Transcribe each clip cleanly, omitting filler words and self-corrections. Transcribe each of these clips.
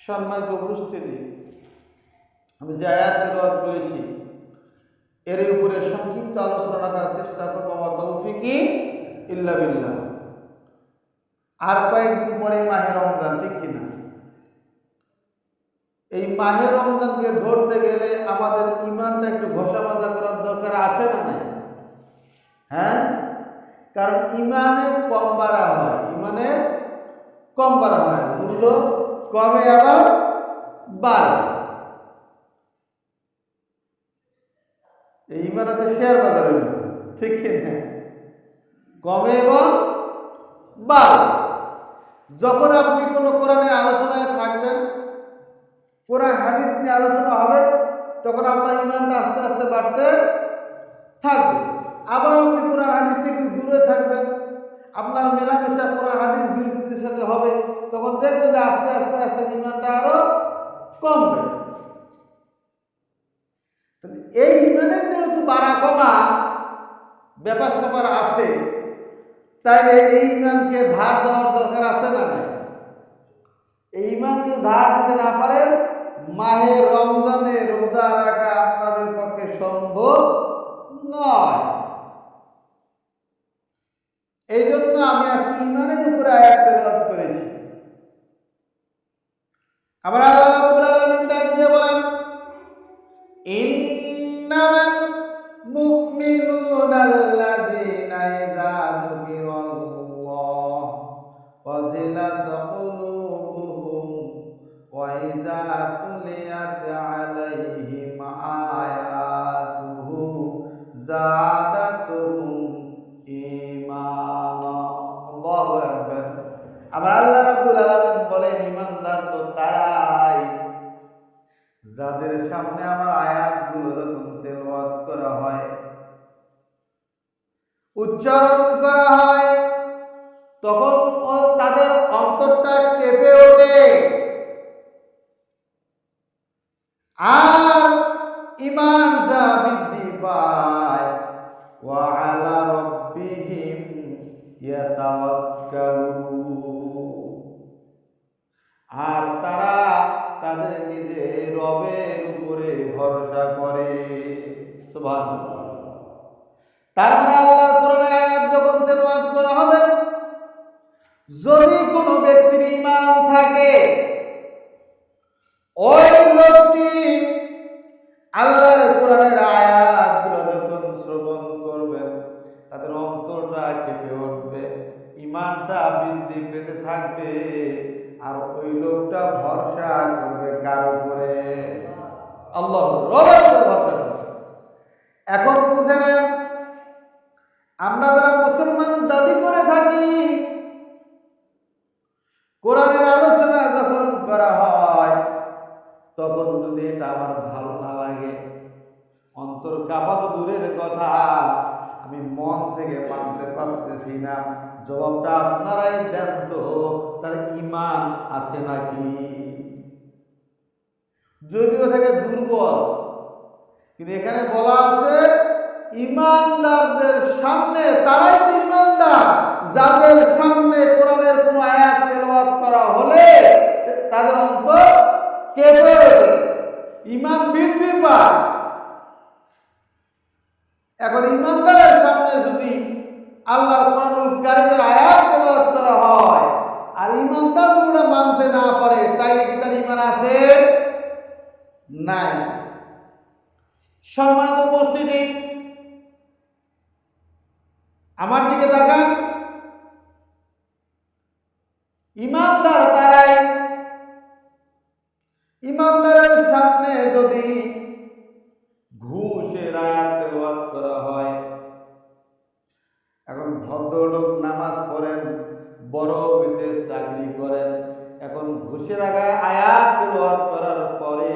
সম্মানিত উপস্থিতি, আমি যে আয়াত তেলাওয়াত করেছি এর উপরে সংক্ষিপ্ত আলোচনা রাখার চেষ্টা করব। আমার তৌফিকি ইল্লা বিল্লাহ। আর কয়েকদিন পরে মাহে রমজান, ঠিক কিনা? এই মাহে রমজানকে ধরতে গেলে আমাদের ইমানটা একটু ঘষা মাজা করার দরকার আছে না নাই? হ্যাঁ, কারণ ইমানে কম বাড়া হয়, মূল্য কমে আবার বাড়ে। এই ইমান হচ্ছে শেয়ার বাজারের মতো, ঠিক কিনা? কমে এবং বাড়ে। যখন আপনি কোনো কোরআনের আলোচনায় থাকবেন, কোরআন হাদিস নিয়ে আলোচনা হবে, তখন আপনার ইমানটা আস্তে আস্তে বাড়তে থাকবে। আবার আপনি কোরআন হাদিস থেকে দূরে থাকবেন, আপনার মেলামেশা কোরআন হাদিস বিরোধীদের সাথে হবে, তখন দেখবেন যে আস্তে আস্তে আস্তে ইমানটা আরো কমবে। এই ইমানের যেহেতু বাড়া কমা ব্যাপার স্যাপার আছে, তাইলে এই ইমানকে ধার দেওয়ার দরকার আছে না নাই? এই ইমান যদি ধার দিতে না পারেন, মাহে রমজানে রোজা রাখা আপনাদের পক্ষে সম্ভব নয়। এই জন্য আমি আজকে ইমানের উপরে আয়াত তেলাওয়াত করেছি। আবার আল্লাহ রাব্বুল আলামিন ডাক দিয়ে বলেন, ইন্নামাল মুমিনুনা আল্লাযীনা ইযা যুকিরাল্লাহ ওয়াজিলাত কুলুবুহুম ওয়া ইযা তুলিয়াত আলাইহিম আয়াতুহু যাদাতুহুম ঈমানা। আল্লাহু আকবার। আবার আল্লাহ রাব্বুল আলামিন বলেন, ঈমানদার তো তারাই যাদের সামনে আমার আয়াতগুলো যখন তেলাওয়াত করা হয়, উচ্চারণ করা হয়, তখন তাদের অন্তরটা কেঁপে ওঠে আর ঈমানটা বৃদ্ধি পায়। ওয়া আলা রাব্বিহিম ইয়াতাওয়াক্কালুন। আর তারা তাদের নিজের রবের উপরে ভরসা করে। সুবহানাল্লাহ। তার মানে আল্লাহর কোরআনের আয়াত যখন তেলাওয়াত করা হবে, যদি কোনো ব্যক্তির ঈমান থাকে, ওই লোকটি আল্লাহর কোরআনের আয়াতগুলো যখন শ্রবণ করবেন, তাদের অন্তরটা কেঁপে উঠবে, ঈমানটা বৃদ্ধি পেতে থাকবে, আর ওই লোকটা ভরসা করবে কার উপরে? আল্লাহ রবের উপরে ভরসা করবে। এখন বুঝে নেন, আমরা যারা মুসলমান দাবি করে থাকি, কোরআনের আলোচনা যখন করা হয়, তখন যদি এটা আমার ভালো না লাগে, অন্তর কাঁপা তো দূরের কথা, আমি মন থেকে মানতে পারতেছি না, জবাবটা আপনারাই দেন তো, তার ঈমান আছে নাকি? যদিও থাকে দুর্বল, কিন্তু এখানে বলা আছে ঈমানদারদের সামনে, তারাই তো ঈমানদার যাদের সামনে কোরআনের কোন আয়াত তেলাওয়াত করা হলে তাদের অন্তর কেঁপে ওঠে, ঈমান বৃদ্ধি পায়। এখন ঈমানদারের সামনে যদি আল্লাহর কোরআনুল কারীমের আয়াত তেলাওয়াত করা হয় আর ঈমানদার ওটা মানতে না পারে, তাইলে কি তার ঈমান আছে? নাই। সম্মানিত উপস্থিতি, আমার দিকে তাকান। ঈমানদার তারাই, ঈমানদারের সামনে যদি ঘুষের আয়াত তেলাওয়াত করা হয়, এখন ভদ্রলোক নামাজ পড়েন, বড় অফিসে চাকরি করেন, এখন ঘুষের আয়াত তেলাওয়াত করার পরে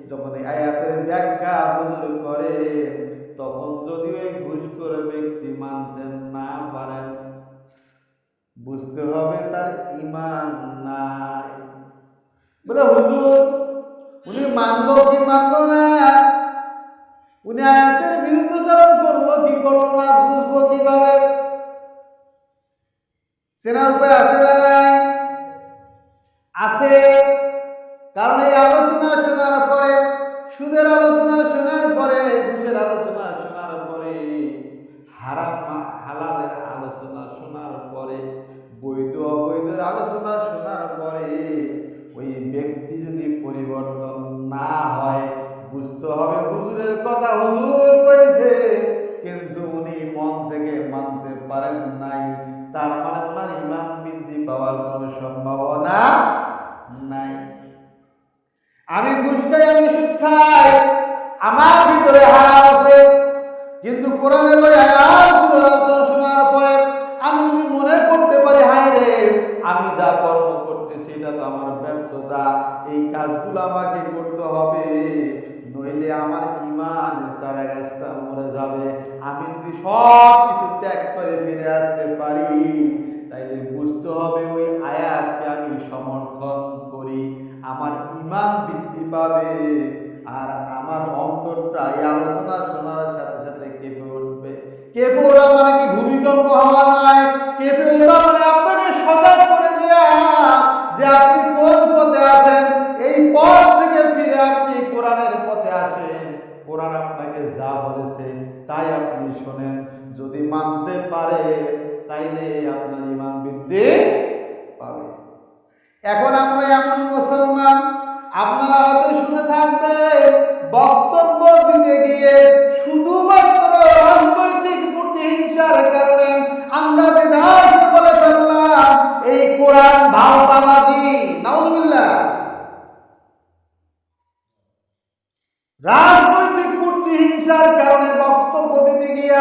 যখন এই আয়াতের ব্যাখ্যা হুজুর করে, তখন যদি ওই ঘুষখোর ব্যক্তি মানতে না পারেন, বুঝতে হবে তার ঈমান নাই। বলে হুজুর উনি মানলো কি মানলো না, উনি আয়াতের বিরুদ্ধাচরণ করলো কি করলো না, বুঝবো কিভাবে? চেনার উপায় আছে না নাই? আছে। কারণ এই আলোচনা শোনার পরে, সুদের আলোচনা শোনার পরে, ঘুষের আলোচনা শোনার পরে, হারাম হালালের আলোচনা শোনার পরে, বৈধ অবৈধের আলোচনা শোনার পরে ওই ব্যক্তি যদি পরিবর্তন না হয়, বুঝতে হবে হুজুরের কথা হুজুর কইছে, কিন্তু উনি মন থেকে মানতে পারেন নাই, তার মানে ওনার ইমান বৃদ্ধি পাওয়ার কোনো সম্ভাবনা নাই। আমি ঘুষ খাই, আমি সুদ খাই, আমার ভিতরে হারাম আছে, কিন্তু কোরআনের ওই আয়াতগুলো শোনার পরে আমি যদি মনে করতে পারি হায় রে আমি যা কর্ম করতেছি এটা তো আমার ব্যর্থতা, এই কাজগুলো আমাকে করতে হবে, নইলে আমার ইমান চারা গাছটা মরে যাবে, আমি যদি সব কিছু ত্যাগ করে ফিরে আসতে পারি, তাইলে বুঝতে হবে ওই আয়াতকে আমি সমর্থন করি, আমার ইমান বৃদ্ধি পাবে, আর আমার অন্তরটা এই আলোচনা শোনার সাথে সাথে কেঁপে উঠবে। কেঁপে ওঠা মানে কি ভূমিকম্প হওয়া নয়, কেঁপে ওঠা মানে আপনাকে সজাগ করে দেয়া যে আপনি কোন পথে আছেন, এই পথ থেকে ফিরে আপনি কোরআনের পথে আসেন, কোরআন আপনাকে যা বলেছে তাই আপনি শোনেন, যদি মানতে পারে তাইলে আপনার ইমান বৃদ্ধি পাবে। এখন আমরা এমন মুসলমান, আপনারা হয়তো শুনে থাকবে বক্তব্য দিতে গিয়ে শুধুমাত্র রাজনৈতিক প্রতিহিংসার কারণে আমরা বিধান বলে ফেললাম এই কোরআন ভাওতাবাজি, নাউযুবিল্লাহ। রাজনৈতিক প্রতিহিংসার কারণে বক্তব্য দিতে গিয়ে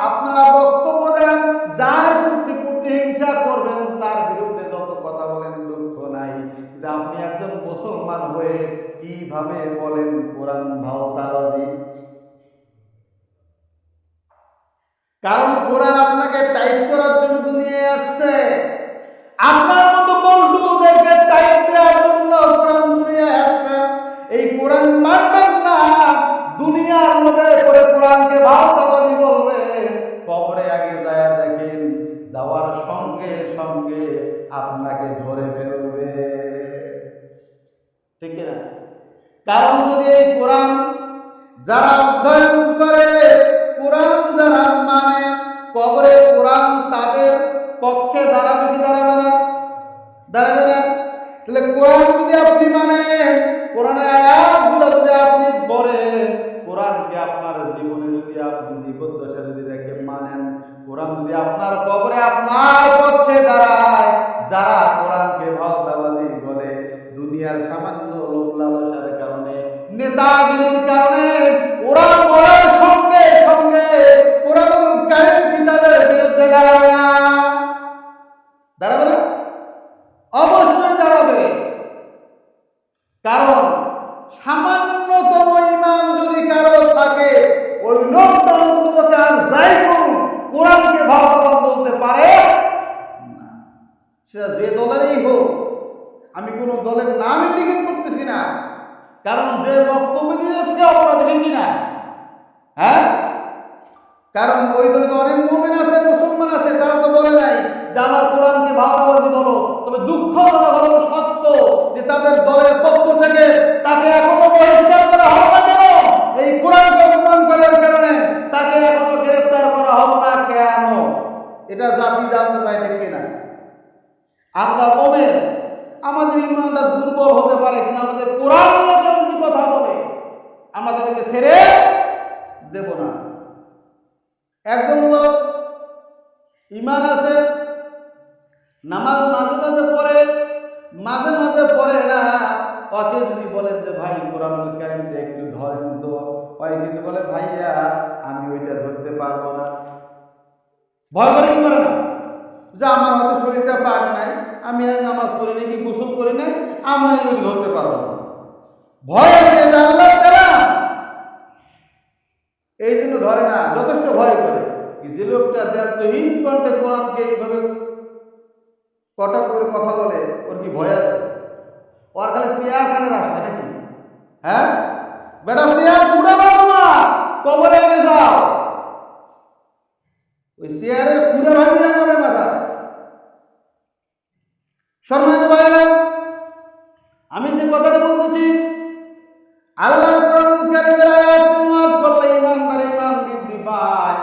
আপনারা বক্তব্য দেন, যার প্রতিহিংসা করবেন তার বিরুদ্ধে যত কথা বলেন দুঃখ নাই, কিন্তু আপনি একজন মুসলমান হয়ে কিভাবে বলেন কোরআন ভাওতাবাজি? কারণ কোরআন আপনাকে টাইপ করার জন্য দুনিয়ায় আসছে, আপনার মতো বন্ধুদেরকে টাইপ দেওয়ার জন্য কোরআন দুনিয়ায় আসছে। এই কোরআন মানবেন না, দুনিয়ার মধ্যে করে কোরআনকে ভাওতাবাজি বলবে, কবরে আগে যায় দেখেন যাওয়ার সঙ্গে সঙ্গে আপনাকে ধরে ফেলবে, ঠিক না? কারণ যদি এই কোরআন যারা অধ্যয়ন করে, কোরআন যারা মানে, কবরে কোরআন তাদের পক্ষে দাঁড়াবে কি দাঁড়াবে না? দাঁড়াবে না। তাহলে কোরআন যদি আপনি মানেন, কোরআনের আয়াতগুলো যদি আপনি পড়েন, কোরআনকে আপনার জীবনে যদি আপনি জীবদ্দশা যদি রেখে মানেন, কোরআন যদি আপনার কবরে আপনার পক্ষে দাঁড়ায়, যারা কোরআনকে ভাওতাবাজি বলে দুনিয়ার সামান্য লোভ লালসার কারণে, নেতাগিরির কারণে, ওরা মরার সঙ্গে সঙ্গে কোরআনুল কারীম কিতাবের বিরুদ্ধে দাঁড়াবে না? দাঁড়াবে না? অবশ্যই দাঁড়াবে। কারণ সামান্যতম ইমান যদি কারো থাকে, ওই লোকটা অন্তত আর যাই করুক কোরআনকে ভাওতাবাজি বলতে পারে না, সেটা যে দলেরই হোক। আমি কোনো দলের নাম ইন্ডিকেট করতেছি না, কারণ যে বক্তব্য দিয়ে সে অপরাধী, ঠিক কিনা? হ্যাঁ, কারণ ওই দলে তো অনেক মুমিন আছে, মুসলমান আছে, তারা তো বলে নাই যে আমার কোরআনকে ভাওতাবাজি বলো। তবে দুঃখজনক হলেও সত্য যে তাদের দলের পক্ষ থেকে তাকে এখনো বহিষ্কার করা হলো না। কেন? এই কোরআনকে অপমান করার কারণে তাকে এখনো গ্রেফতার করা হলো না কেন? এটা জাতি জানতে চায়, ঠিক কিনা? আমরা মুমিন, আমাদের ইমানটা দুর্বল হতে পারে, কিন্তু আমাদের কোরআন নিয়ে কেউ যদি কথা বলে আমরা তাদেরকে ছেড়ে দেব না। একজন লোক ইমান আছে, নামাজ মাঝে মাঝে পড়ে, মাঝে মাঝে পড়ে না, ওকে যদি বলেন যে ভাই কোরআনুল কারীমটা একটু ধরেন তো, ওই কিন্তু বলে ভাইয়া আমি ওইটা ধরতে পারবো না। ভয় করে কি করে না? যে আমার হয়তো শরীরটা পাক নাই, আমি আর নামাজ পড়ি নাই, কি গোসল করি নাই, আমি ওই ধরতে পারবো না। ভয় আছে, এটা আল্লাহ তাআলা এই জন্য ধরে না, যথেষ্ট ভয় করে। যে লোকটা দ্ব্যর্থহীন কণ্ঠে কোরআনকে এইভাবে কটাক্ষ করে কথা বলে, ওর কি ভয় আছে? ওর খালি চেয়ার কানে আসবে নাকি? হ্যাঁ বেটা, চেয়ার কুড়াবে না, কবরে আগে যাও, ওই চেয়ারের কুড়া ভাঙি রাখাবে মাথা। সম্মানিত ভাই, আমি যে কথা কথাটা বলতেছি, আল্লাহর কোরআনুল কারীমের আয়াত তেলাওয়াত করলে ঈমানদার ঈমান বৃদ্ধি পায়।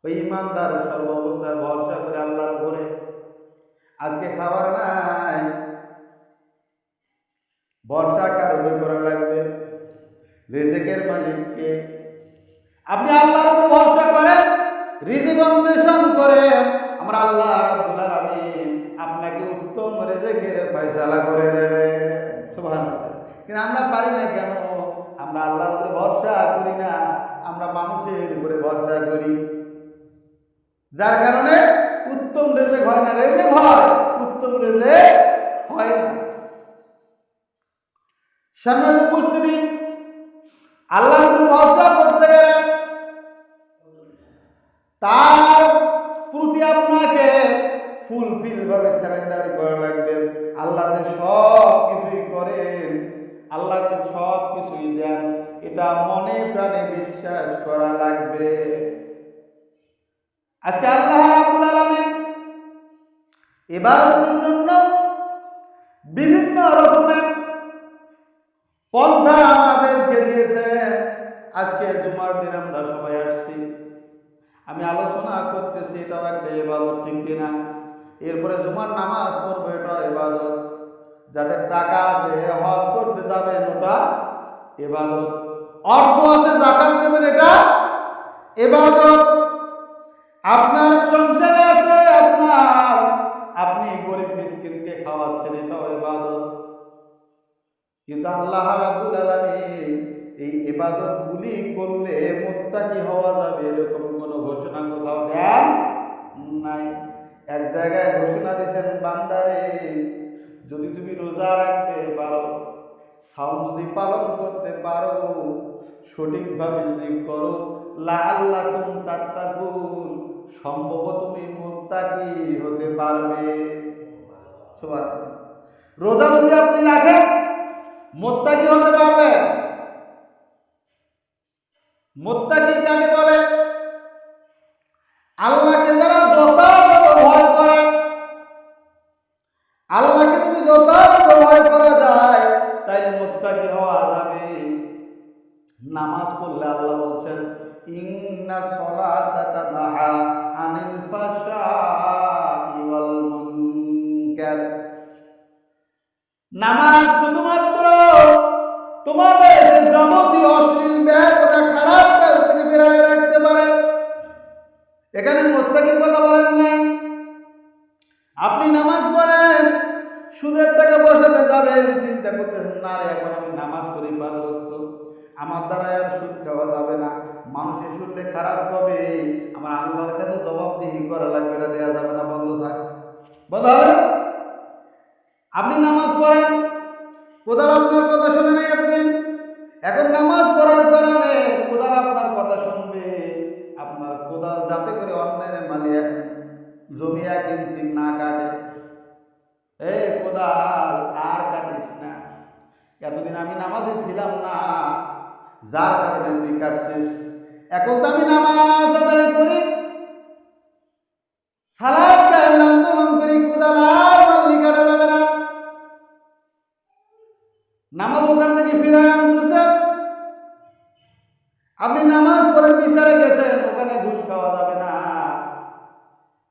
ওই ঈমানদার সর্ব অবস্থায় ভরসা করে আল্লাহর উপরে। আজকে খাবার নাই, ভরসা কার উপরে করা লাগবে? রিজিকের মালিককে। আপনি আল্লাহর উপর ভরসা করেন, রিজিক অন্বেষণ করে, আমরা আল্লাহ রাব্বুল আলামিন আপনাকে উত্তম রিজিকের ফয়সালা করে দেবে। সুবহানাল্লাহ। কিন্তু আমরা পারি না কেন? আমরা আল্লাহর উপরে ভরসা করি না, আমরা মানুষের উপরে ভরসা করি, যার কারণে উত্তম রিজিক হয় না। রিজিক হয়, উত্তম রিজিক হয় না। সম্মানিত উপস্থিতি, আল্লাহর উপর ভরসা করতে গেলে তার প্রতি আপনাকে ফুলফিল ভাবে সারেন্ডার করা লাগবে। আল্লাহ যে সব কিছুই করেন, আল্লাহকে সব কিছুই দেন, এটা মনে প্রাণে বিশ্বাস করা লাগবে। আজকে আল্লাহ রাব্বুল আলামিন ইবাদতের জন্য বিভিন্ন রকমের পন্থা আমাদেরকে দিয়েছেন। আজকে জুমার দিন আমরা সবাই আসছি, আমি আলোচনা করতেছি, এটাও একটা ইবাদত, ঠিক কিনা? এরপরে জুমার নামাজ পড়বো, এটাও ইবাদত। যাদের টাকা আছে হজ করতে যাবেন, ওটা ইবাদত। অর্থ আছে যাকাত দেবেন, এটা ইবাদত। আপনার সংসারে আছে, আপনি গরিব মিসকিনকে খাওয়াচ্ছেন, এটাও ইবাদত। কিন্তু আল্লাহ রাব্বুল আলামিন এই ইবাদতগুলি করলে মুত্তাকি হওয়া যাবে এরকম কোনো ঘোষণা কোথাও দেন নাই। এক জায়গায় ঘোষণা দিয়েছেন, বান্দারে যদি তুমি রোজা রাখতে পারো, সাওম যদি পালন করতে পারো, সঠিকভাবে যদি করো, লাআল্লাকুম তাত্তাকুন, সম্ভব তুমি মুত্তাকি হতে পারবে। সুবহানাল্লাহ। রোজা যদি আপনি রাখেন, মুত্তাকি হতে পারবেন। মুত্তাকি কাকে বলে? আল্লাহকে যারা যথাযথ ভয় করে। আল্লাহকে যদি যথাযথ ভয় করা যায়, তাইলে মুত্তাকি হওয়া যাবে। নামাজ পড়লে আল্লাহ বলছেন, ইন্না সলাতা তানহা আনিল ফাহশাই ওয়াল মুনকার। নামাজ শুধুমাত্র তোমাদের যাবতীয় অশ্লীল বেয়াদবি, খারাপ কাজ থেকে বিরত রাখতে পারে। এখানে মুত্তাকির কথা বলেন নাই। আপনি নামাজ পড়েন, সুদের টাকা বসাতে যাবেন, চিন্তা করতেছেন, না রে এখন আমি নামাজ পড়ি 5 ওয়াক্ত, আমার দ্বারা আর সুদ খাওয়া যাবে না, মানুষের শুনলে খারাপ হবে, আমার আল্লাহর কাছে জবাবদিহি করা লাগবে, এটা দেওয়া যাবে না, বন্ধ থাক, বন্ধ হবে না। আপনি নামাজ পড়েন, কোদাল আপনার কথা শুনে নাই এতদিন, এখন নামাজ পড়ার কারণে কোদাল আপনার কথা শুনবে। আপনার কোদাল যাতে করে অন্যের মালিয়া জমি 1 ইঞ্চি না কাটে। কোদাল আর কাটিস না, এতদিন আমি নামাজে ছিলাম না, যার কারণে তুই কাটছিস। এখন তো আমি নামাজ আদায় করি, সালাত কায়েমের আন্দোলন করি, কোদাল আর মাল্লি কাটা যাবে না। নামাজ ওখান থেকে ফিরে আনতেছে। আপনি নামাজ পড়ে বিচারে গেছেন, ওখানে ঘুষ খাওয়া যাবে না।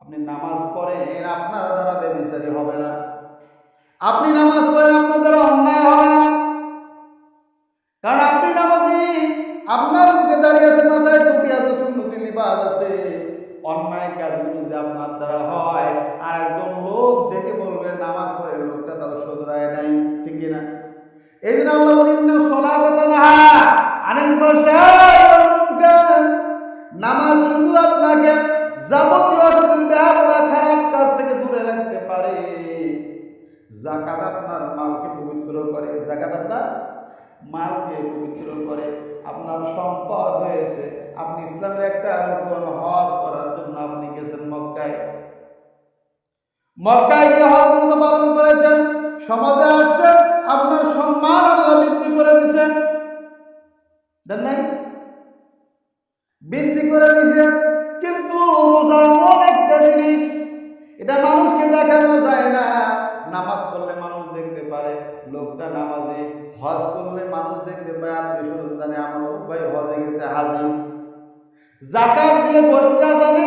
আপনি নামাজ পড়েন, আপনার দ্বারা বেবিচারি হবে না। আপনি নামাজ পড়েন, আপনার দ্বারা অন্যায় হবে না, কারণ আপনি নামাজি। আপনার মুখে দাঁড়িয়ে আছে, মাথায় টুপি আছে, সুন্নতি লিবাস আছে। অন্যায় কাজগুলো যদি আপনার দ্বারা হয়, আর একজন লোক দেখে বলবে নামাজ পড়ে, লোকটা তাও শুধরায় নাই, ঠিক কিনা? এই জন্য আল্লাহ বলেন, ইন্না সলাতা তানহা আনিল ফাহশাই ওয়াল মুনকার। নামাজ শুধু আপনাকে যাবতীয় অশ্লীল বেহায়া, খারাপ কাজ থেকে দূরে রাখতে পারে। যাকাত আপনার মালকে পবিত্র করে, যাকাত আপনার মালকে পবিত্র করে। আপনার সম্পদ হয়েছে, আপনি ইসলামের একটা রুকন হজ করার জন্য আপনি গেছেন মক্কায়, মক্কায় গিয়ে হজ মতো পালন করেছেন, সমাজে আসছেন, আপনার সম্মান আল্লাহ বৃদ্ধি করে দিয়েছেন, দেন নাই? বৃদ্ধি করে দিয়েছেন। কিন্তু রোজা এমন একটা জিনিস, এটা মানুষকে দেখানো যায় না। নামাজ পড়লে মানুষ দেখতে পারে, লোকটা নামাজে, হজ করলে মানুষ দেখতে পায়, আত্মীয় স্বজন জানে আমার অমুক ভাই হজে গেছে, হাজি। জাকাত দিলে গরিবরা জানে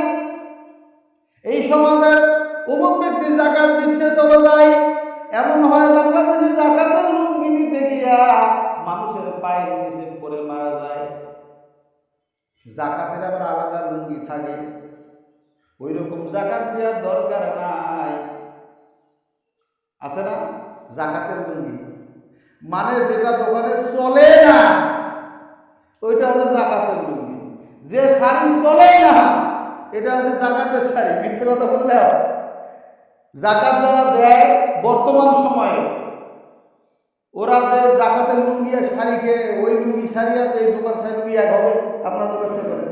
এই সমাজের অমুক ব্যক্তি জাকাত দিচ্ছে, চলে যায়। এমন হয় বাংলাদেশে জাকাতের লুঙ্গি নিতে গিয়া মানুষের পায়ের নিচে পড়ে মারা যায়। জাকাতের আবার আলাদা লুঙ্গি থাকে, ওই রকম জাকাত দেওয়ার দরকার নাই। আছে না জাকাতের লুঙ্গি, মানে যেটা দোকানে চলে না ওইটা হচ্ছে জাকাতের লুঙ্গি। যে শাড়ি চলে না এটা হচ্ছে জাকাতের শাড়ি। মিথ্যে কথা বললে জাকাত যারা দেয় বর্তমান সময়ে, ওরা যে জাকাতের লুঙ্গি আর শাড়ি কেনে, ওই লুঙ্গি শাড়ি আর এই দোকান শাড়ি লুঙ্গি এক হবে। আপনার তো ব্যবসা করেন,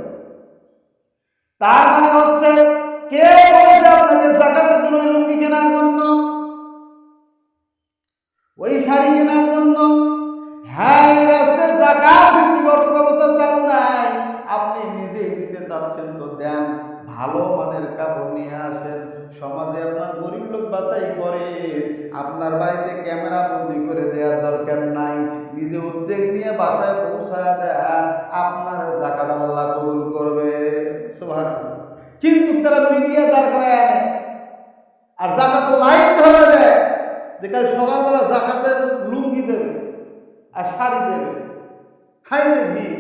তার মানে হচ্ছে কে বলেছে আপনাকে জাকাতের জন্য লুঙ্গি কেনার জন্য, ওই শাড়ি কেনার জন্য? হ্যাঁ, এই রাষ্ট্রের জাকাত ভিত্তিক অর্থ ব্যবস্থা চালু নাই, আপনি নিজেই দিতে চাচ্ছেন তো দেন, ভালো মানের কাপড় নিয়ে আসেন। সমাজে আপনার গরিব লোক বাছাই করে, আপনার বাড়িতে ক্যামেরা বন্দি করে দেওয়ার দরকার নাই, নিজে উদ্যোগ নিয়ে বাসায় পৌঁছায় দেন, আপনার জাকাত আল্লাহ কবুল করবে। সুবহানাল্লাহ। কিন্তু তারা মিডিয়া দাঁড় করে আনে আর জাকাতের লাইন ধরে দেয় যে কাল সকালবেলা জাকাতের লুঙ্গি দেবে আর শাড়ি দেবে। খাইলে ভিড়,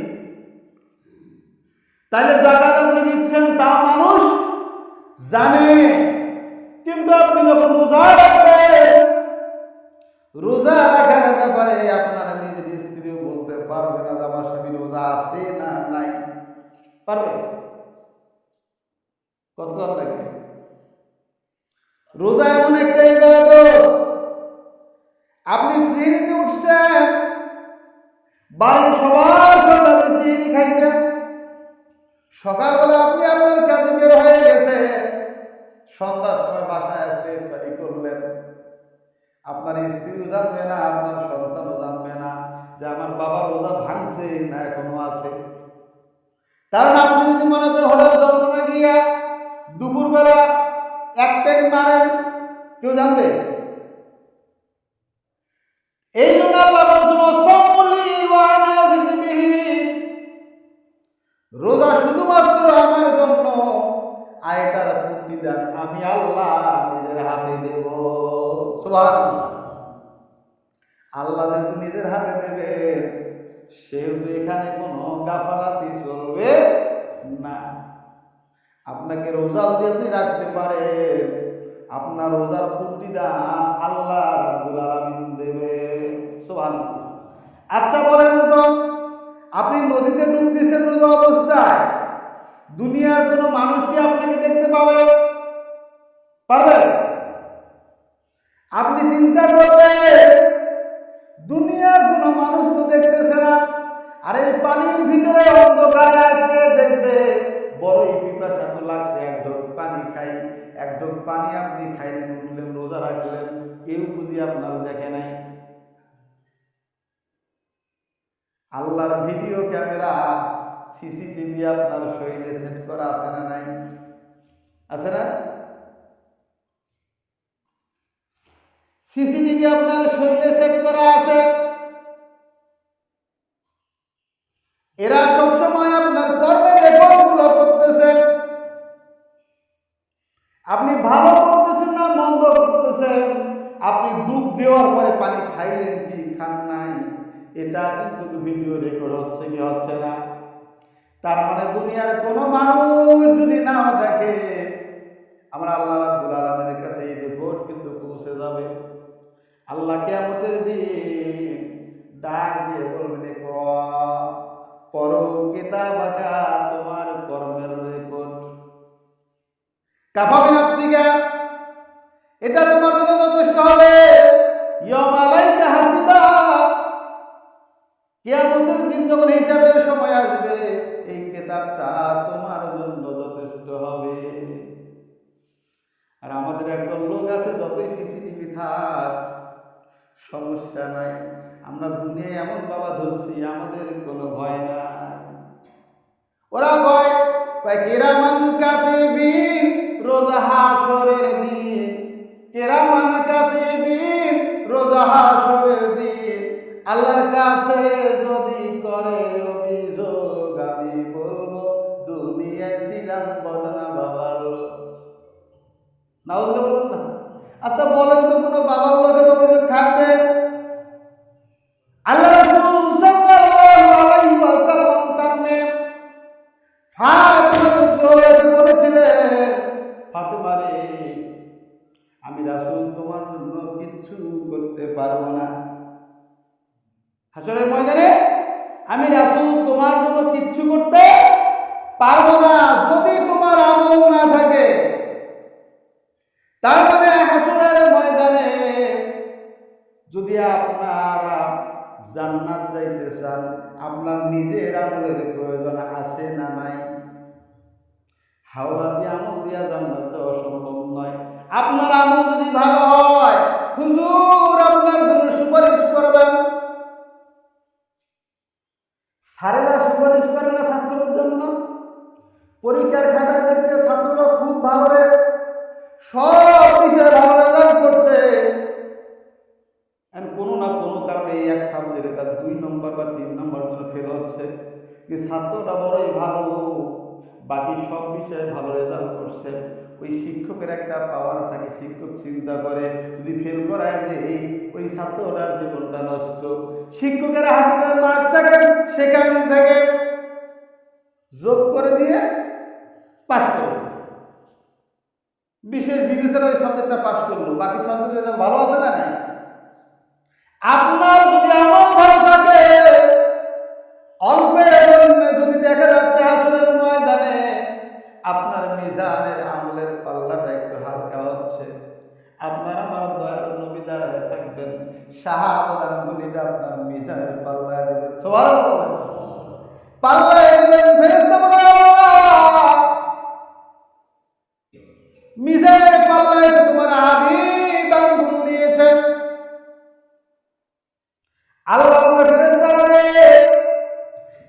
তাইলে জাকাত আপনি দিচ্ছেন তা মানুষ জানে, কিন্তু আপনি যখন রোজা রাখবেন, রোজা রাখার ব্যাপারে আপনারা নিজের স্ত্রীও বলতে পারবে না যে আমার স্বামী রোজা আছে না নাই, পারবে? কতক্ষণ লাগে? রোজা এমন একটা ইবাদত, আপনি সিঁড়িতে উঠছেন, বাড়ির সবার সঙ্গে আপনি সিঁড়ি খাইছেন, সকালবেলা আপনি আপনার কাজে বের হয়ে গেছে, সন্ধ্যার সময় বাসায় আসলে ইফতারি করলেন, আপনার স্ত্রীও জানবে না, আপনার সন্তানও জানবে না যে আমার বাবা রোজা ভাঙছে না এখনো আছে। কারণ আপনি যদি মনে করেন হোটেল জমজমে গিয়া দুপুরবেলা এক প্যাক মারেন, কেউ জানবে? এই জন্য আল্লাহ বলছেন রোজা শুধুমাত্র আমার জন্য, আয়টার প্রতিদান আমি আল্লাহ নিজের হাতে দেব। সুবহানাল্লাহ। আল্লাহ যেহেতু নিজের হাতে দেবে, সেহেতু এখানে কোনো গাফালাতি চলবে না। আপনাকে রোজা যদি আপনি রাখতে পারেন, আপনার রোজার প্রতিদান আল্লাহ রাব্বুল আলামিন দেবে। সুবহানাল্লাহ। আচ্ছা বলেন তো, আপনি নদীতে ডুব দিচ্ছেন রোজা অবস্থায়, দুনিয়ার কোনো মানুষ কি আপনাকে দেখতে পাবে? পারবে? আপনি চিন্তা করবেন দুনিয়ার কোনো মানুষ তো দেখতেছে না, আর এই পানির ভিতরে অন্ধকারে আর কে দেখবে? বড়ই পিপাসা তো লাগছে, এক ঢোক পানি খাই। এক ঢোক পানি আপনি খাইলেন, উঠলেন, রোজা রাখলেন, কেউ বুঝি আপনার দেখে নাই। আল্লাহর ভিডিও ক্যামেরা, সিসিটিভি আপনার শরীরে সেট করা আছে না নাই? আছে না? সিসিটিভি আপনার শরীরে সেট করা আছে। এরা সবসময় আপনার কর্মের রেকর্ড গুলো করতেছে। আপনি ভালো করতেছেন না মন্দ করতেছেন, আপনি ডুব দেওয়ার পরে পানি খাইলেন কি খান নাই, এটা কিন্তু ভিডিও রেকর্ড হচ্ছে কি হচ্ছে না? তার মানে দুনিয়ার কোনো মানুষ যদি নাও দেখে, আমরা আল্লাহ রাব্বুল আলামিনের কাছে এই রেকর্ড কিন্তু পৌঁছে যাবে। আল্লাহ কিয়ামতের দিন ডাক দিয়ে বলবেন, ইকরা পড়ো কিতাবাকা, তোমার কর্মের রেকর্ড। কাফা বিনাফসিকা, এটা তোমার জন্য যথেষ্ট হবে। ইয়াউমা আলাইকা হাসিবা, কিয়ামতের দিন যখন হিসাবের সময় আসবে, এই কিতাবটা তোমার জন্য যথেষ্ট হবে। আর আমাদের একদল লোক আছে, যতই সিসিটিভি থাক সমস্যা নাই, আমরা দুনিয়ায় এমন বাবা ধরছি, আমাদের কোনো ভয় নাই। ওরা ভয় কিরামান কাতিবিন, রোজা হাসরের দিন, কিরামান কাতিবিন রোজা হাসরের দিন আল্লাহর কাছে যদি করে অভিযোগ, আমি বলবো দুনিয়ায় ছিলাম বদনা বাবার লোক। নাউজুবিল্লাহ বলুন না। আচ্ছা বলেন তো কোনো বাবার লোকের অভিযোগ থাকবে? আল্লাহ রাসূল সাল্লাল্লাহু আলাইহি ওয়াসাল্লাম তার মেয়ে ফাতেমাকে বলেছিলেন, ফাতেমা রে, আমি রাসূল তোমার জন্য কিচ্ছু করতে পারবো না। হাসরের ময়দানে আমি রাসূল তোমার জন্য কিচ্ছু করতে পারবো না যদি তোমার আমল না থাকে। তার মানে হাসরের ময়দানে যদি আপনারা জান্নাত যাইতে চান, আপনার নিজের আমলের প্রয়োজন আছে না নাই? হাওলা দিয়ে আমল দিয়া জান্নাত যাওয়া সম্ভব নয়। আপনার আমল যদি ভালো হয়, হুজুর আপনার জন্য সুপারিশ করবেন। স্যারেরা সুপারিশ করে না ছাত্রের জন্য? পরীক্ষার খাতায় দেখছে ছাত্ররা খুব ভালো রে, সব বিষয়ে ভালো রেজাল্ট করছে, কোনো না কোনো কারণে এই এক সাবজেক্টে তার 2 নম্বর বা 3 নম্বর জন্য ফেল হচ্ছে। যে ছাত্রটা বড়ই ভালো, বাকি সব বিষয়ে ভালো রেজাল্ট করছে, ওই শিক্ষকের একটা পাওয়ার থাকে, শিক্ষক চিন্তা করে যদি ফেল করায় যে ওই ছাত্রটার জীবনটা নষ্ট। শিক্ষকের হাতে যে মার্ক থাকে সেখান থেকে যোগ করে দিয়ে পাস করে দেয়, বিশেষ বিবেচনা ওই সাবজেক্টটা পাস করলো, বাকি সাবজেক্টের রেজাল্ট ভালো আছে না নাই? আপনার যদি আমল ভালো থাকে, অল্পের জন্য যদি দেখা যাচ্ছে হাসরের ময়দানে আপনার মিজানের আমলের পাল্লাটা একটু হালকা হচ্ছে, আপনার আমার দয়ার নবী দাঁড়ায় থাকবেন, শাহাদাত আঙ্গুলিটা আপনার মিজানের পাল্লায় দিবেন। সুবহানাল্লাহ, পাল্লায় দিবেন। ফেরেশতা বলে আল্লাহ, মিজানের পাল্লায় তো তোমার হাবিব আঙ্গুল দিয়েছে। আল্লাহ বলে, ফেরেশতারা রে,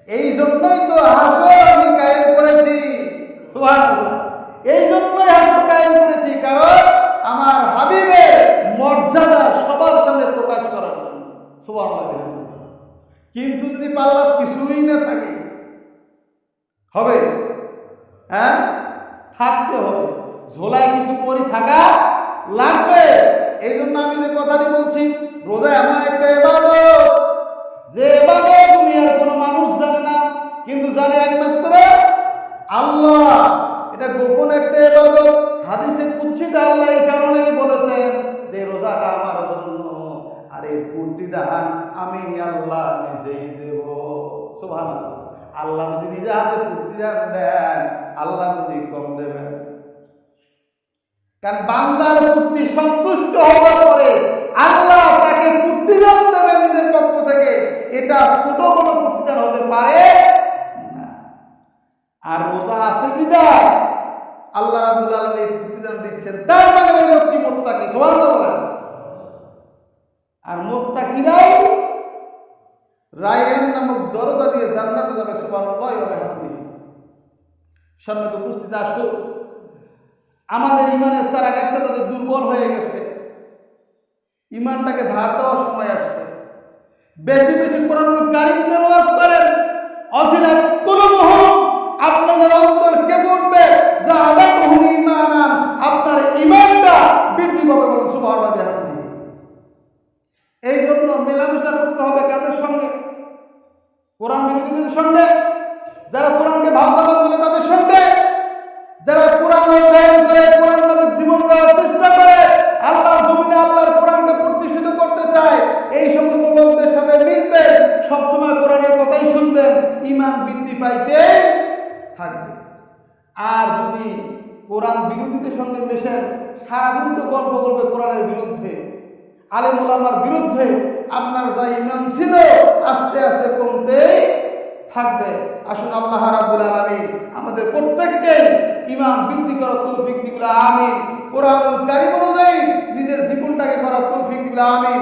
এই জন্যই তো হাসর আমি কায়েম করেছি। সুবহানাল্লাহ, এই জন্যই হাসর কায়েম করেছি, কারণ আমার হাবিবের মর্যাদা সবার সামনে প্রকাশ করার জন্য। সুবহানাল্লাহ। কিন্তু যদি পাল্লা কিছুই না থাকে, হবে? হ্যাঁ, থাকতে হবে, ঝোলায় কিছু করি থাকা লাগবে। এই জন্য আমি যে কথাটি বলছি, রোজা এমন একটা ইবাদত, যে ইবাদত দুনিয়ার কোনো মানুষ জানে না, কিন্তু জানে একমাত্র আল্লাহ। এটা গোপন একটা ইবাদত। হাদিসে কুদসিতে আল্লাহ এই কারণেই বলেছেন যে রোজাটা আমার জন্য, আর এর প্রতিদান আমি আল্লাহ নিজেই দেব। সুবহানাল্লাহ। আল্লাহ যদি নিজে হাতে প্রতিদান দেন, আল্লাহ যদি কম দেবেন? কারণ বান্দার প্রতি সন্তুষ্ট হওয়ার পরে আল্লাহ তাকে প্রতিদান দেবেন নিজের পক্ষ থেকে, এটা ছোট কোনো প্রতিদান হতে পারে না। আর রোজা আছে বিদায় আল্লাহ রাব্বুল আলামিন এই প্রতিদান দিচ্ছেন, তার মানে ওই লোকটি মুত্তাকি। সুবহানাল্লাহ বলেন। আর মুত্তাকিরাই রায়্যান নামক দরজা দিয়ে জান্নাতে যাবে। সুবহানাল্লাহ ওয়া বিহামদিহি। সম্মানিত উপস্থিতি, আসুন, আমাদের ইমানের সারা গাছটা তাদের দুর্বল হয়ে গেছে, ইমানটাকে ধার দেওয়ার সময় আসছে। বেশি বেশি কোরআনুল কারীম তেলাওয়াত করেন, অথিলা কুলুবুহুম, আপনাদের অন্তর কেঁপে উঠবে, যাদাতুহুম ঈমানান, আপনার ঈমানটা বৃদ্ধি পাবে। বলুন সুবহানাল্লাহ বিহামদিহি। এই জন্য মেলামেশা করতে হবে কাদের সঙ্গে? কোরআন বিরোধীদের সঙ্গে, যারা কোরআনকে ভাওতাবাদ বলে তাদের সঙ্গে, যারা কোরআন অধ্যয়ন করে, কোরআন মাফিক জীবন গড়ার চেষ্টা করে, আল্লাহর জমিনে আল্লাহর কোরআনকে প্রতিষ্ঠিত করতে চায়, এই সমস্ত লোকদের সাথে মিলবেন, সবসময় কোরআনের কথাই শুনবেন, ঈমান বৃদ্ধি পাইতে থাকবে। আর যদি কোরআন বিরোধীদের সঙ্গে মেশেন, সারাদিন তো গল্প করবে কোরআনের বিরুদ্ধে, আলেম ওলামার বিরুদ্ধে, আপনার যা ঈমান ছিল আস্তে আস্তে কমতেই থাকবে। আসুন আল্লাহ রাব্বুল আলামিন আমাদের প্রত্যেককে ঈমান বৃদ্ধি করার তৌফিক দিবেন। আমিন। কোরআনুল কারীম অনুযায়ী নিজের জীবনটাকে করার তৌফিক দিবেন। আমিন।